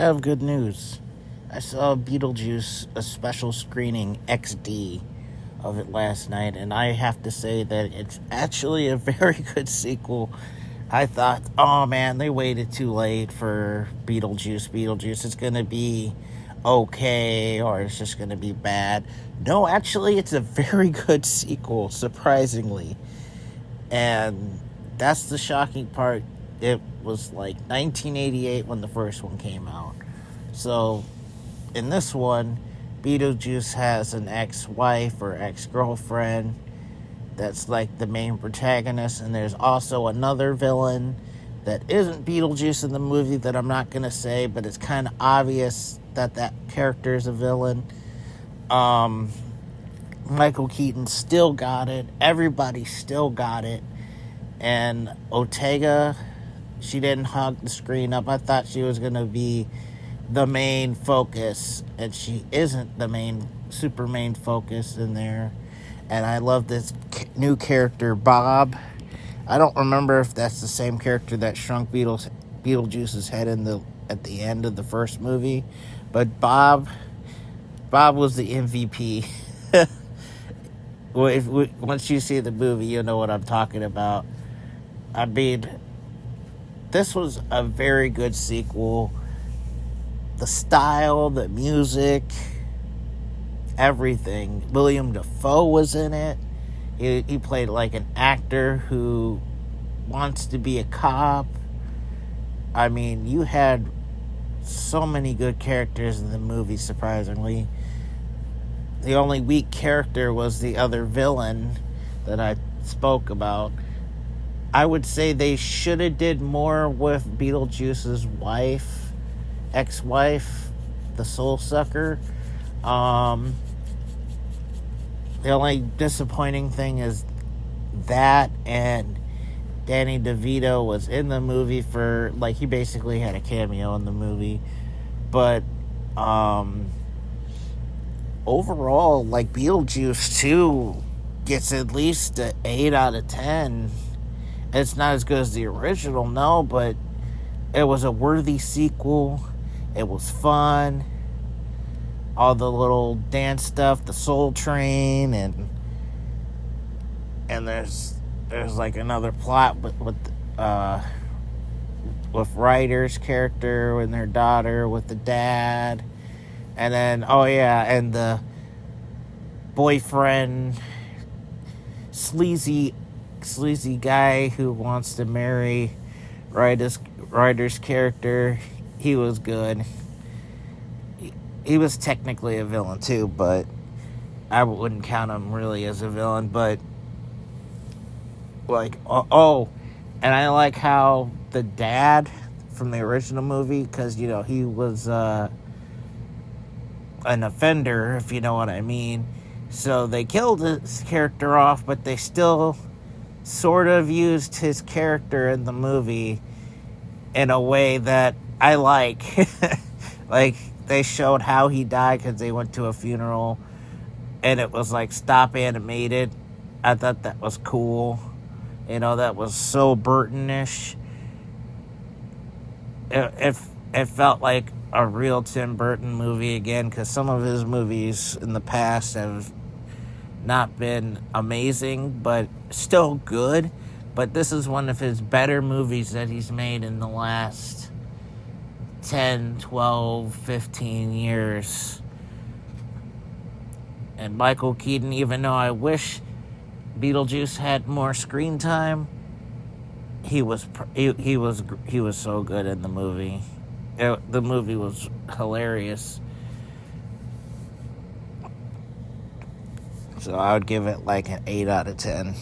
I have good news. I saw Beetlejuice, a special screening XD of it last night, and I have to say that it's actually a very good sequel. I thought, oh man, they waited too late for Beetlejuice. It's going to be okay, or it's just going to be bad. No, actually, it's a very good sequel, surprisingly. And that's the shocking part. It was like 1988 when the first one came out. So, in this one, Beetlejuice has an ex-wife or ex-girlfriend that's like the main protagonist, and there's also another villain that isn't Beetlejuice in the movie that I'm not going to say, but it's kind of obvious that that character is a villain. Micheal Keaton still got it. Everybody still got it. And Ortega, she didn't hog the screen up. I thought she was going to be the main focus, and she isn't the super main focus in there. And I love this new character, Bob. I don't remember if that's the same character that shrunk Beetlejuice's head at the end of the first movie, but Bob was the MVP. Once you see the movie, you know what I'm talking about. I mean, this was a very good sequel. The style, the music, everything. William Dafoe was in it. He played like an actor who wants to be a cop. I mean, you had so many good characters in the movie, surprisingly. The only weak character was the other villain that I spoke about. I would say they should have did more with Beetlejuice's ex-wife, the soul sucker. The only disappointing thing is that, and Danny DeVito was in the movie he basically had a cameo in the movie. But, overall, Beetlejuice 2 gets at least an 8 out of 10. It's not as good as the original, no, but it was a worthy sequel. It was fun. All the little dance stuff, the Soul Train, and there's another plot with Ryder's character and their daughter with the dad, and then and the boyfriend, sleazy guy who wants to marry Ryder's character. He was good. He was technically a villain too, but I wouldn't count him really as a villain. But and I like how the dad from the original movie, because he was an offender, if you know what I mean. So they killed his character off, but they still sort of used his character in the movie in a way that I like. They showed how he died because they went to a funeral, and it was stop animated. I thought that was cool. That was so Burton-ish. It felt like a real Tim Burton movie again, because some of his movies in the past have not been amazing, but still good. But this is one of his better movies that he's made in the last 10, 12, 15 years. And Micheal Keaton, even though I wish Beetlejuice had more screen time, he was so good in the movie. The movie was hilarious. So I would give it an 8 out of 10.